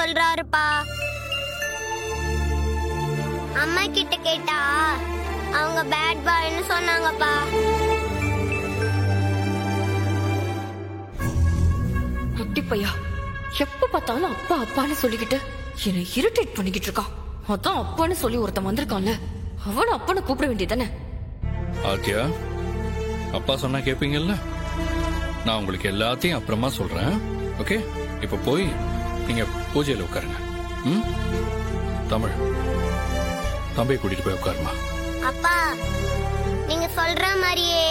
சொல்றாருப்பா. அம்மா கிட்ட கேட்டா அவங்க பேட் பாய்னு சொன்னாங்கப்பா. குட்டி பையா எப்ப பார்த்தாலும் அப்பா அப்பான்னு சொல்லிக்கிட்டு என்னை இரிட்டேட் பண்ணிக்கிட்டு இருக்கான். அதான் அப்பான்னு சொல்லி ஒருத்தன் வந்திருக்கான்ல, அவனை அப்பான்னு கூப்பிட வேண்டியதானே. ஆத்யா, அப்பா சொன்னா கேப்பீங்கல்ல? நான் உங்களுக்கு எல்லாத்தையும் அப்புறமா சொல்றேன். ஓகே, இப்ப போய் நீங்க பூஜையில உட்காருங்க. தமிழ், தம்பியை கூட்டிட்டு போய் உட்காருமா. அப்பா, நீங்க சொல்ற மாதிரியே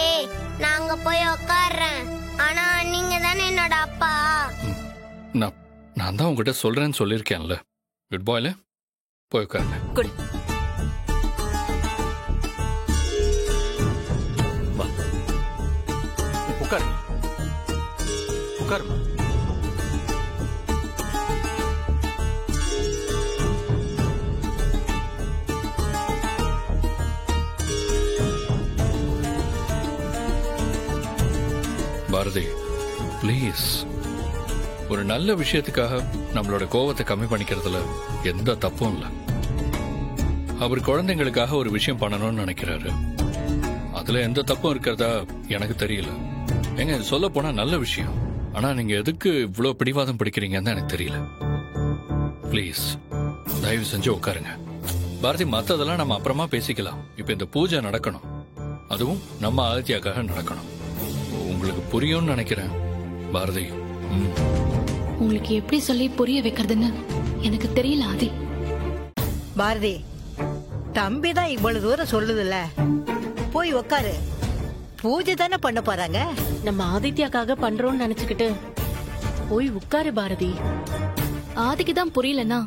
நான் அங்க போய் உட்கார்றேன். ஆனா நீங்க தானே என்னோட அப்பா. நான் தான் உங்ககிட்ட சொல்றேன்னு சொல்லிருக்கேன்ல. குட் பாய்ல போய் உட்காருங்க. உட்காரு உட்காருமா. பாரதி, பிளீஸ், ஒரு நல்ல விஷயத்துக்காக நம்மளோட கோவத்தை கம்மி பண்ணிக்கிறதுல எந்த தப்பும் இல்லை. அவர் குழந்தைங்களுக்காக ஒரு விஷயம் பண்ணணும்னு நினைக்கிறாரு. அதுல எந்த தப்பும் இருக்கிறதா எனக்கு தெரியல. எங்க சொல்ல போனா நல்ல விஷயம். ஆனா நீங்க எதுக்கு இவ்வளவு பிடிவாதம் பிடிக்கிறீங்கன்னு எனக்கு தெரியல. பிளீஸ், தயவு செஞ்சு உட்காருங்க. பாரதி, மத்ததெல்லாம் நம்ம அப்புறமா பேசிக்கலாம். இப்ப இந்த பூஜை நடக்கணும், அதுவும் நம்ம ஆதித்யாக்காக நடக்கணும். உங்களுக்கு புரியும்னு நினைக்கிறேன். பாரதி, உங்களுக்கு எப்படி சொல்லி புரிய வைக்கிறதுன்னு எனக்கு தெரியல ஆதி. பாரதி, தம்பிதான் இவ்வளவு தூரம் சொல்லுதுல்ல, போய் உக்காரு. பூஜை தானே பண்ண போறாங்க. நம்ம ஆதித்யாக்காக பண்றோம்னு நினைச்சுக்கிட்டு போய் உட்காரு பாரதி. ஆதிக்குதான் புரியலன்னா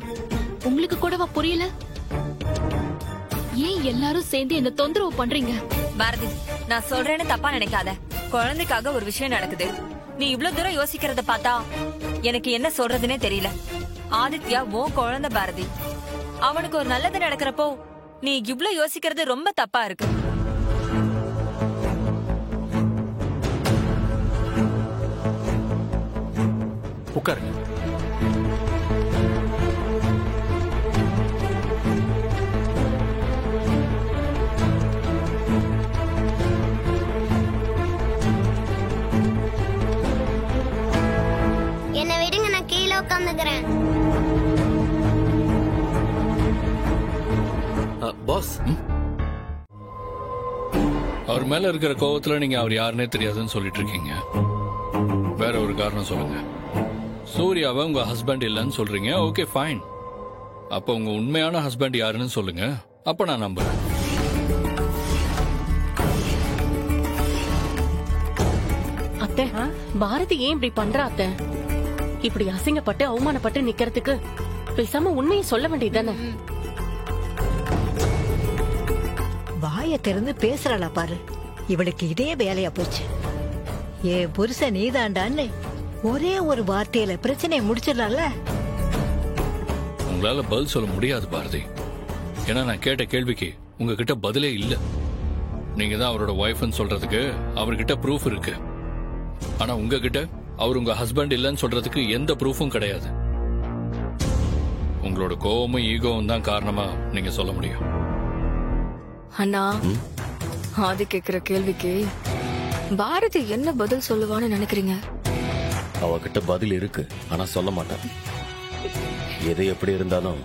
உங்களுக்கு கூடவா புரியல? ஏன் எல்லாரும் சேர்ந்து என்ன தொந்தரவு பண்றீங்க? பாரதி, நான் சொல்றேன்னு தப்பா நினைக்காத. குழந்தைக்காக ஒரு விஷயம் நடக்குது. நீ இவ்வளவு தூரம் யோசிக்கிறத பார்த்தா எனக்கு என்ன சொல்றதுன்னே தெரியல. ஆதித்யா உன் குழந்தை பாரதி. அவனுக்கு ஒரு நல்லது நடக்கிறப்போ நீ இவ்வளவு யோசிக்கிறது ரொம்ப தப்பா இருக்கு. உட்காருங்க. என்ன விடுங்க, நான் கீழே உட்காந்துக்கிறேன். பாஸ், அவர் மேல இருக்கிற கோவத்துல நீங்க அவர் யாருன்னே தெரியாதுன்னு சொல்லிட்டு இருக்கீங்க. வேற ஒரு காரணம் சொல்லுங்க. சூர்யாவை உங்க ஹஸ்பண்ட் இல்லைன்னு சொல்றீங்க. Okay, fine. அப்ப உங்க உண்மையான ஹஸ்பண்ட் யாருன்னு சொல்லுங்க. அப்ப நான் நம்புறேன். அத்தை, பாரதி ஏன் இப்படி பண்றா அத்தை? இப்படி அசிங்கப்பட்டு அவமானப்பட்டு நிக்கிறதுக்கு பேசாம உண்மையை சொல்ல வேண்டியதுதானே? வாய திறந்து பேசுறாளா பாரு. இவளுக்கு இதே வேலையா போச்சு. ஏ புருஷன் நீதாண்டான்னு ஒரே ஒரு வார்த்தையில பிரச்சனையை முடிச்சிடலாம்ல. உங்களால பதில் சொல்ல முடியாது பாரதி. ஏன்னா நான் கேட்ட கேள்விக்கு உங்ககிட்ட பதிலே இல்ல. நீங்க தான் அவரோட ஒய்ஃப்னு சொல்றதுக்கு அவர்கிட்ட ப்ரூஃப் இருக்கு. ஆனா உங்ககிட்ட அவர் உங்க ஹஸ்பண்ட் இல்லைன்னு சொல்றதுக்கு எந்த ப்ரூஃபும் கிடையாது. உங்களோட கோவமும் ஈகோவும் தான் காரணமா நீங்க சொல்ல முடியும். அண்ணா, ஆதி கேக்குற கேள்விக்கு பாரதி என்ன பதில் சொல்லுவான்னு நினைக்கிறீங்க? அவகிட்ட பதில் இருக்கு, ஆனா சொல்ல மாட்டான். எது எப்படி இருந்தாலும்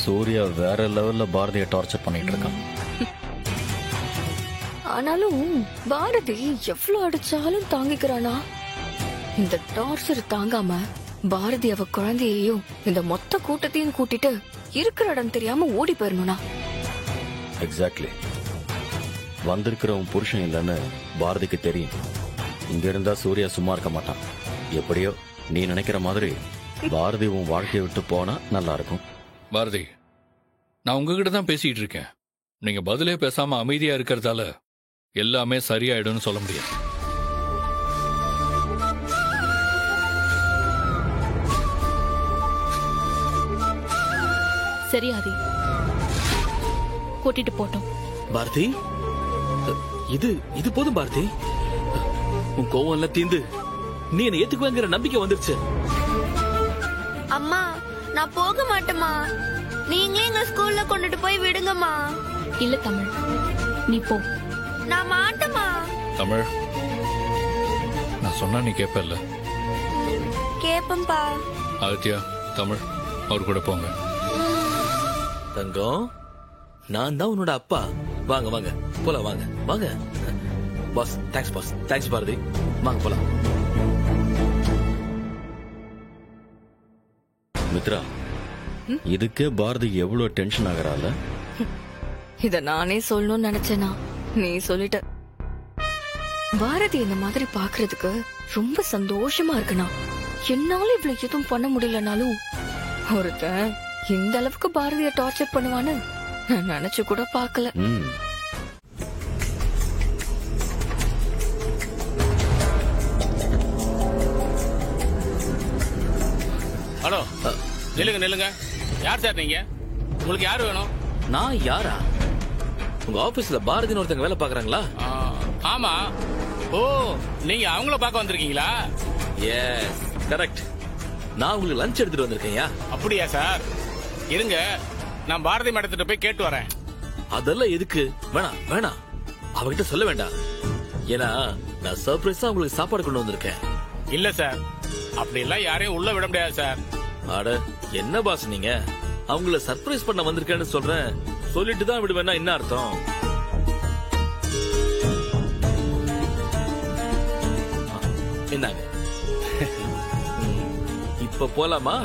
சூர்யா வேற லெவல்ல பாரதியை டார்ச்சர் பண்ணிட்டு இருக்கான். ஆனாலும் பாரதி எவ்வளவு அடிச்சாலும் தாங்கிக்கிறானா? இந்த டார்ச்சர் தாங்காம பாரதி அவ குழந்தையையும் இந்த மொத்த கூட்டத்தையும் கூட்டிட்டு இருக்கிற இடம் தெரியாம ஓடி போயிடணும்னா? எக்ஸாக்ட்லி. வந்திருக்கிறவன் புருஷன் இல்லைன்னு பாரதிக்கு தெரியும். இங்க இருந்தா சூர்யா சும்மா இருக்க மாட்டான். எப்படியோ நீ நினைக்கிற மாதிரி பாரதி உன் வாழ்க்கையை விட்டு போனா நல்லா இருக்கும். பாரதி, நான் உங்ககிட்ட தான் பேசிட்டு இருக்கேன். நீங்க பதிலே பேசாம அமைதியா இருக்கிறதால எல்லாமே சரியாயிடும்னு சொல்ல முடியாது. சரி ஆதி, கூட்டிட்டு போட்டோம். பாரதி, இது போதும் பாரதி. உன் கோவம் எல்லாம் தீந்து நீ என்ன ஏத்துக்குவேங்கிற நம்பிக்கை வந்துருச்சு. அம்மா, நான் போக மாட்டேமா. நீங்களே எங்க ஸ்கூல்ல கொண்டுட்டு போய் விடுங்கம்மா. இல்ல தமிழ், நீ போ. நான் மாட்டேமா. தமிழ், நான் சொன்னா நீ கேப்பல்ல? கேப்பம்பா. ஆதித்யா, தமிழ், அவர் கூட போங்க. தங்கம், நான் தான் உன்னோட அப்பா. வாங்க வாங்க போலாம், வாங்க வாங்க. Boss, thanks boss, thanks Bharathi. வாங்க போலாம். மித்ரா, இதுக்கே பாரதி எவ்வளவு டென்ஷன் ஆகுறாள். இத நானே சொல்லணும்னு நினைச்சேனா நீ சொல்லிட்ட. பாரதி இந்த மாதிரி பாக்குறதுக்கு ரொம்ப சந்தோஷமா இருக்குண்ணா. என்னால இவ்வளவு எதுவும் பண்ண முடியலனாலும் ஒருத்தன் இந்த அளவுக்கு பாரதிய டார்ச்சர் பண்ணுவான்னு நான் நினைச்சு கூட பாக்கல. ஹலோ, நில்லுங்க நில்லுங்க. யார் சார் நீங்க? உங்களுக்கு யாரு வேணும்? நான் யாரா? உங்க ஆபீஸ்ல பாரதின்னு ஒருத்தங்க வேலை பாக்குறாங்களா? ஆமா. ஓ, நீங்க அவங்கள பார்க்க வந்திருக்கீங்களா? Yes, correct. நான் உங்களுக்கு லஞ்ச் எடுத்துட்டு வந்திருக்கேன்யா. அப்படியா சார்? இருங்க, நான் பாரதி மேடத்திட்ட போய் கேட்டு வரேன். அதெல்லாம் எதுக்கு? வேணாம் வேணாம், அவகிட்ட சொல்ல வேண்டாம். ஏன்னா நான் சர்ப்ரைஸா உங்களுக்கு சாப்பாடு கொண்டு வந்திருக்கேன். இல்ல சார், அப்படி எல்லாம் யாரையும் உள்ள விட முடியாது சார். அட என்ன பாஸ் நீங்க? அவங்கள சர்ப்ரைஸ் பண்ண வந்திருக்கேன்னு சொல்றேன். சொல்லிட்டு தான் விடுவேன்னா என்ன அர்த்தம்? இந்தாங்க. இப்ப போலாமா?